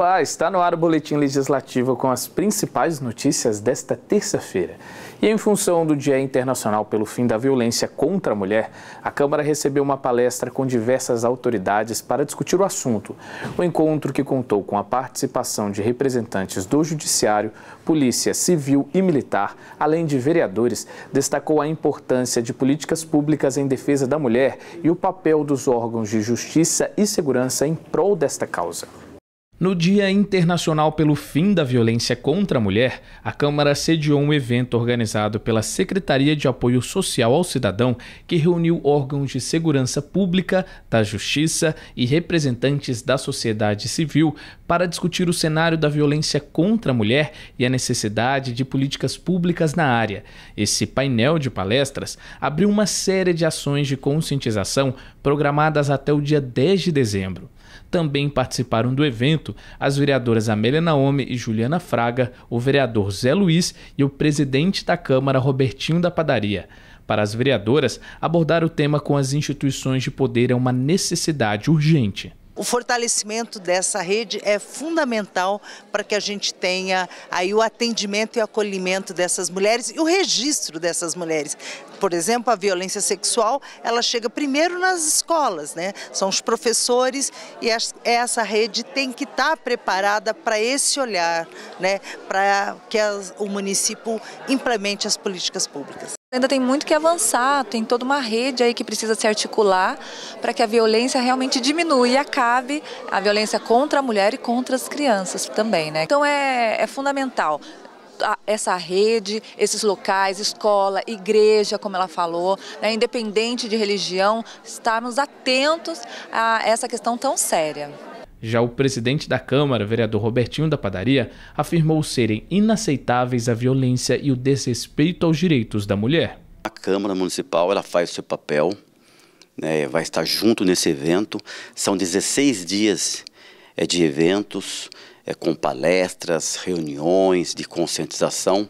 Olá, está no ar o Boletim Legislativo com as principais notícias desta terça-feira. E em função do Dia Internacional pelo Fim da Violência contra a Mulher, a Câmara recebeu uma palestra com diversas autoridades para discutir o assunto. O encontro, que contou com a participação de representantes do Judiciário, Polícia Civil e Militar, além de vereadores, destacou a importância de políticas públicas em defesa da mulher e o papel dos órgãos de justiça e segurança em prol desta causa. No Dia Internacional pelo Fim da Violência contra a Mulher, a Câmara sediou um evento organizado pela Secretaria de Apoio Social ao Cidadão, que reuniu órgãos de segurança pública, da Justiça e representantes da sociedade civil para discutir o cenário da violência contra a mulher e a necessidade de políticas públicas na área. Esse painel de palestras abriu uma série de ações de conscientização programadas até o dia 10 de dezembro. Também participaram do evento as vereadoras Amélia Naomi e Juliana Fraga, o vereador Zé Luiz e o presidente da Câmara, Robertinho da Padaria. Para as vereadoras, abordar o tema com as instituições de poder é uma necessidade urgente. O fortalecimento dessa rede é fundamental para que a gente tenha aí o atendimento e acolhimento dessas mulheres e o registro dessas mulheres. Por exemplo, a violência sexual, ela chega primeiro nas escolas, né? São os professores e essa rede tem que estar preparada para esse olhar, né? Para que o município implemente as políticas públicas. Ainda tem muito que avançar, tem toda uma rede aí que precisa se articular para que a violência realmente diminua e acabe a violência contra a mulher e contra as crianças também, né? Então é fundamental essa rede, esses locais, escola, igreja, como ela falou, né, independente de religião, estarmos atentos a essa questão tão séria. Já o presidente da Câmara, vereador Robertinho da Padaria, afirmou serem inaceitáveis a violência e o desrespeito aos direitos da mulher. A Câmara Municipal ela faz o seu papel, né, vai estar junto nesse evento. São 16 dias de eventos, com palestras, reuniões de conscientização,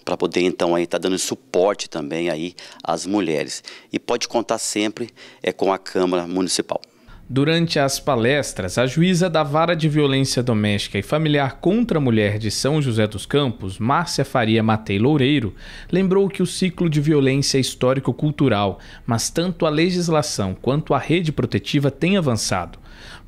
para poder então estar dando suporte também aí às mulheres. E pode contar sempre com a Câmara Municipal. Durante as palestras, a juíza da Vara de Violência Doméstica e Familiar contra a Mulher de São José dos Campos, Márcia Faria Matei Loureiro, lembrou que o ciclo de violência é histórico-cultural, mas tanto a legislação quanto a rede protetiva têm avançado.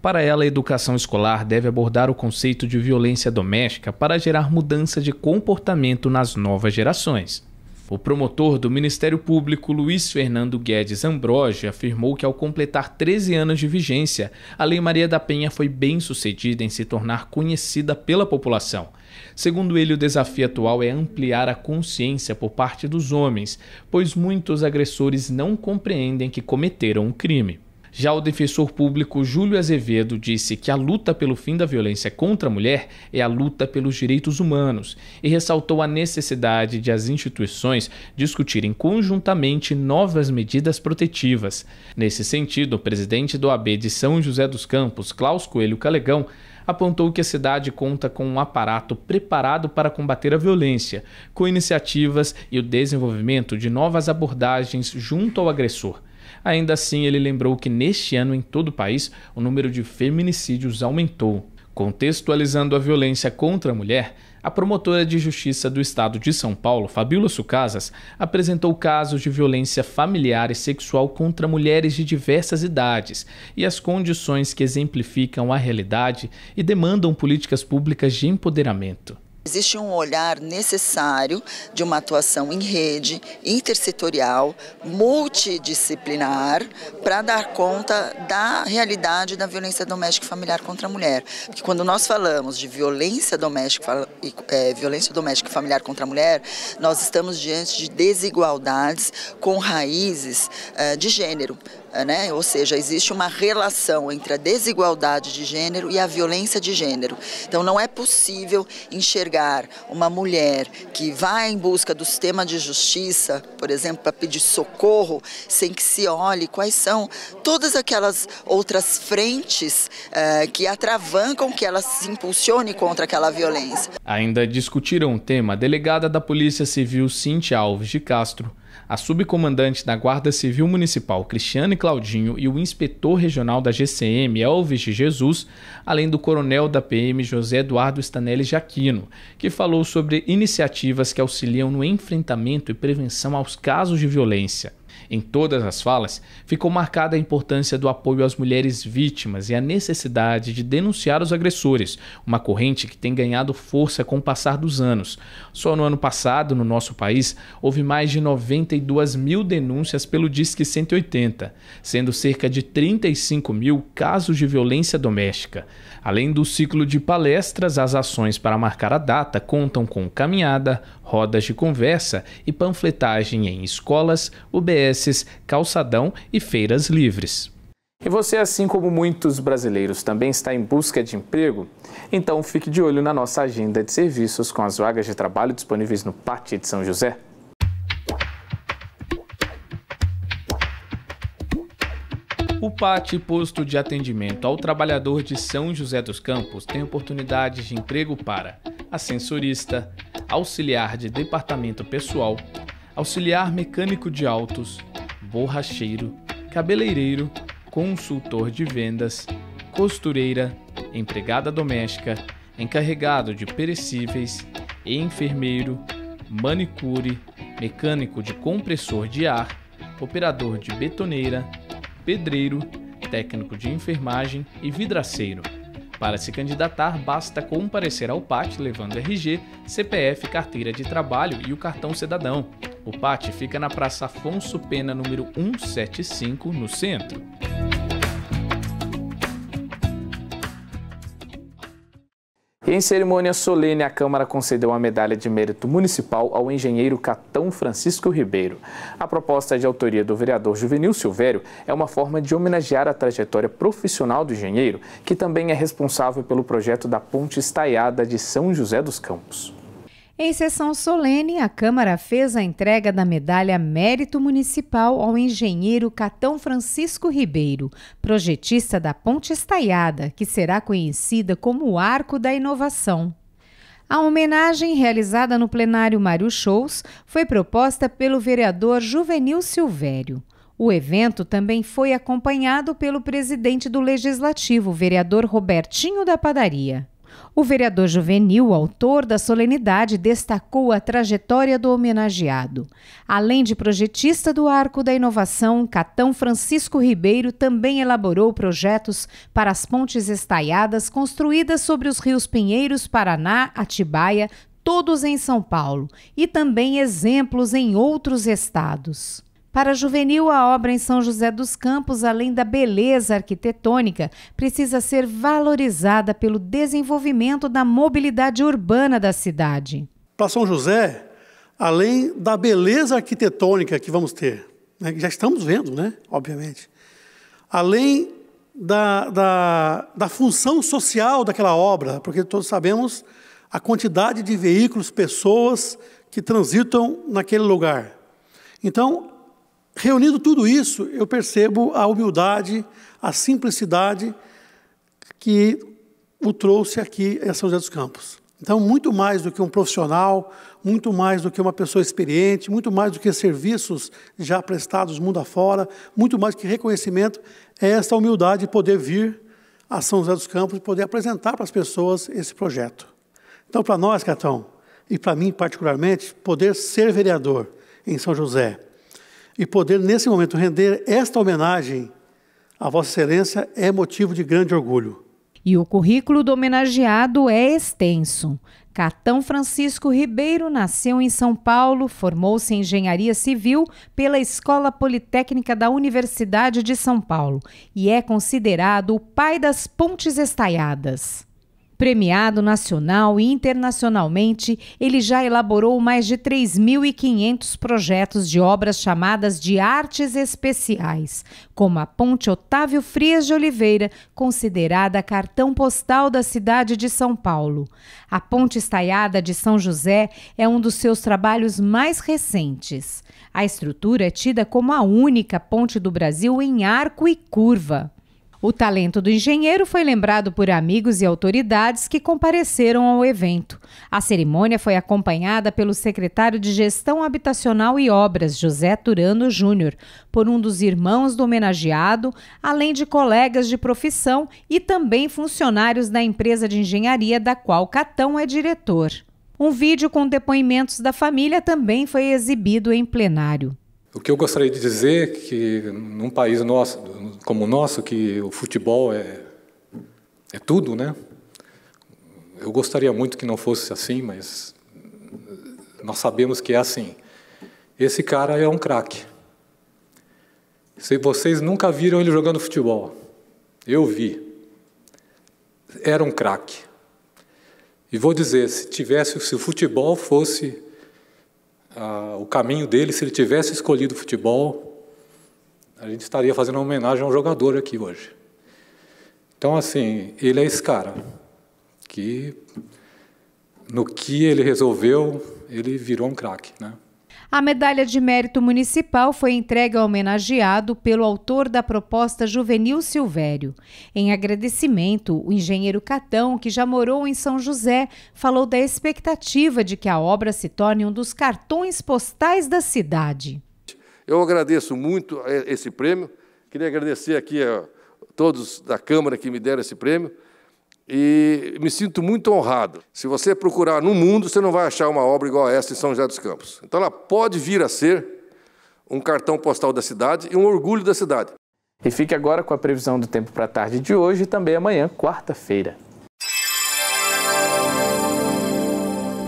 Para ela, a educação escolar deve abordar o conceito de violência doméstica para gerar mudança de comportamento nas novas gerações. O promotor do Ministério Público, Luiz Fernando Guedes Ambrogi, afirmou que ao completar 13 anos de vigência, a Lei Maria da Penha foi bem sucedida em se tornar conhecida pela população. Segundo ele, o desafio atual é ampliar a consciência por parte dos homens, pois muitos agressores não compreendem que cometeram um crime. Já o defensor público Júlio Azevedo disse que a luta pelo fim da violência contra a mulher é a luta pelos direitos humanos e ressaltou a necessidade de as instituições discutirem conjuntamente novas medidas protetivas. Nesse sentido, o presidente do OAB de São José dos Campos, Klaus Coelho Calegão, apontou que a cidade conta com um aparato preparado para combater a violência, com iniciativas e o desenvolvimento de novas abordagens junto ao agressor. Ainda assim, ele lembrou que neste ano, em todo o país, o número de feminicídios aumentou. Contextualizando a violência contra a mulher, a promotora de justiça do estado de São Paulo, Fabíola Sucasas, apresentou casos de violência familiar e sexual contra mulheres de diversas idades e as condições que exemplificam a realidade e demandam políticas públicas de empoderamento. Existe um olhar necessário de uma atuação em rede, intersetorial, multidisciplinar, para dar conta da realidade da violência doméstica e familiar contra a mulher. Porque quando nós falamos de violência doméstica e familiar contra a mulher, nós estamos diante de desigualdades com raízes de gênero. Né? Ou seja, existe uma relação entre a desigualdade de gênero e a violência de gênero. Então não é possível enxergar uma mulher que vai em busca do sistema de justiça, por exemplo, para pedir socorro, sem que se olhe quais são todas aquelas outras frentes que atravancam que ela se impulsione contra aquela violência. Ainda discutiram o tema a delegada da Polícia Civil, Cíntia Alves de Castro, A subcomandante da Guarda Civil Municipal, Cristiane Claudinho, e o inspetor regional da GCM, Elvis de Jesus, além do coronel da PM, José Eduardo Stanelli Jaquino, que falou sobre iniciativas que auxiliam no enfrentamento e prevenção aos casos de violência. Em todas as falas, ficou marcada a importância do apoio às mulheres vítimas e a necessidade de denunciar os agressores, uma corrente que tem ganhado força com o passar dos anos. Só no ano passado, no nosso país, houve mais de 92 mil denúncias pelo Disque 180, sendo cerca de 35 mil casos de violência doméstica. Além do ciclo de palestras, as ações para marcar a data contam com caminhada, rodas de conversa e panfletagem em escolas, UBSs, calçadão e feiras livres. E você, assim como muitos brasileiros, também está em busca de emprego? Então fique de olho na nossa agenda de serviços com as vagas de trabalho disponíveis no PAT de São José. O PAT, Posto de Atendimento ao Trabalhador de São José dos Campos, tem oportunidades de emprego para ascensorista, auxiliar de departamento pessoal, auxiliar mecânico de autos, borracheiro, cabeleireiro, consultor de vendas, costureira, empregada doméstica, encarregado de perecíveis, enfermeiro, manicure, mecânico de compressor de ar, operador de betoneira, pedreiro, técnico de enfermagem e vidraceiro. Para se candidatar, basta comparecer ao PAT levando RG, CPF, carteira de trabalho e o cartão cidadão. O PAT fica na Praça Afonso Pena, número 175, no centro. E em cerimônia solene, a Câmara concedeu a medalha de mérito municipal ao engenheiro Catão Francisco Ribeiro. A proposta de autoria do vereador Juvenil Silvério é uma forma de homenagear a trajetória profissional do engenheiro, que também é responsável pelo projeto da Ponte Estaiada de São José dos Campos. Em sessão solene, a Câmara fez a entrega da medalha Mérito Municipal ao engenheiro Catão Francisco Ribeiro, projetista da Ponte Estaiada, que será conhecida como o Arco da Inovação. A homenagem, realizada no plenário Mário Shows, foi proposta pelo vereador Juvenil Silvério. O evento também foi acompanhado pelo presidente do Legislativo, vereador Robertinho da Padaria. O vereador Juvenil, autor da solenidade, destacou a trajetória do homenageado. Além de projetista do Arco da Inovação, Catão Francisco Ribeiro também elaborou projetos para as pontes estaiadas construídas sobre os rios Pinheiros, Paraná, Atibaia, todos em São Paulo, e também exemplos em outros estados. Para Juvenil, a obra em São José dos Campos, além da beleza arquitetônica, precisa ser valorizada pelo desenvolvimento da mobilidade urbana da cidade. Para São José, além da beleza arquitetônica que vamos ter, né, que já estamos vendo, né, obviamente, além da função social daquela obra, porque todos sabemos a quantidade de veículos, pessoas que transitam naquele lugar. Então, reunindo tudo isso, eu percebo a humildade, a simplicidade que o trouxe aqui a São José dos Campos. Então, muito mais do que um profissional, muito mais do que uma pessoa experiente, muito mais do que serviços já prestados mundo afora, muito mais do que reconhecimento, é essa humildade de poder vir a São José dos Campos e poder apresentar para as pessoas esse projeto. Então, para nós, Catão, e para mim particularmente, poder ser vereador em São José, e poder, nesse momento, render esta homenagem à Vossa Excelência é motivo de grande orgulho. E o currículo do homenageado é extenso. Catão Francisco Ribeiro nasceu em São Paulo, formou-se em Engenharia Civil pela Escola Politécnica da Universidade de São Paulo e é considerado o pai das pontes estaiadas. Premiado nacional e internacionalmente, ele já elaborou mais de 3.500 projetos de obras chamadas de artes especiais, como a Ponte Otávio Frias de Oliveira, considerada cartão postal da cidade de São Paulo. A Ponte Estaiada de São José é um dos seus trabalhos mais recentes. A estrutura é tida como a única ponte do Brasil em arco e curva. O talento do engenheiro foi lembrado por amigos e autoridades que compareceram ao evento. A cerimônia foi acompanhada pelo secretário de Gestão Habitacional e Obras, José Turano Júnior, por um dos irmãos do homenageado, além de colegas de profissão e também funcionários da empresa de engenharia da qual Catão é diretor. Um vídeo com depoimentos da família também foi exibido em plenário. O que eu gostaria de dizer é que num país nosso, como o nosso, que o futebol é tudo, né? Eu gostaria muito que não fosse assim, mas nós sabemos que é assim. Esse cara é um craque. Se vocês nunca viram ele jogando futebol, eu vi. Era um craque. E vou dizer, se o futebol fosse o caminho dele, se ele tivesse escolhido o futebol, a gente estaria fazendo uma homenagem a um jogador aqui hoje. Então, assim, ele é esse cara que, no que ele resolveu, ele virou um craque, né? A medalha de mérito municipal foi entregue ao homenageado pelo autor da proposta Juvenil Silvério. Em agradecimento, o engenheiro Catão, que já morou em São José, falou da expectativa de que a obra se torne um dos cartões postais da cidade. Eu agradeço muito esse prêmio, queria agradecer aqui a todos da Câmara que me deram esse prêmio e me sinto muito honrado. Se você procurar no mundo, você não vai achar uma obra igual a essa em São José dos Campos. Então ela pode vir a ser um cartão postal da cidade e um orgulho da cidade. E fique agora com a previsão do tempo para a tarde de hoje e também amanhã, quarta-feira.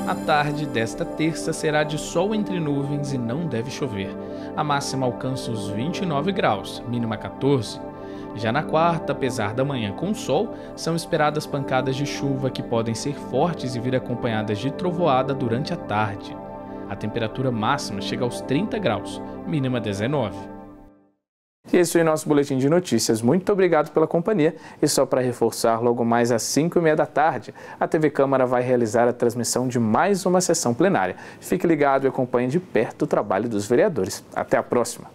A tarde desta terça será de sol entre nuvens e não deve chover. A máxima alcança os 29 graus, mínima 14. Já na quarta, apesar da manhã com sol, são esperadas pancadas de chuva que podem ser fortes e vir acompanhadas de trovoada durante a tarde. A temperatura máxima chega aos 30 graus, mínima 19. E esse foi o nosso boletim de notícias. Muito obrigado pela companhia. E só para reforçar, logo mais às 5h30 da tarde, a TV Câmara vai realizar a transmissão de mais uma sessão plenária. Fique ligado e acompanhe de perto o trabalho dos vereadores. Até a próxima!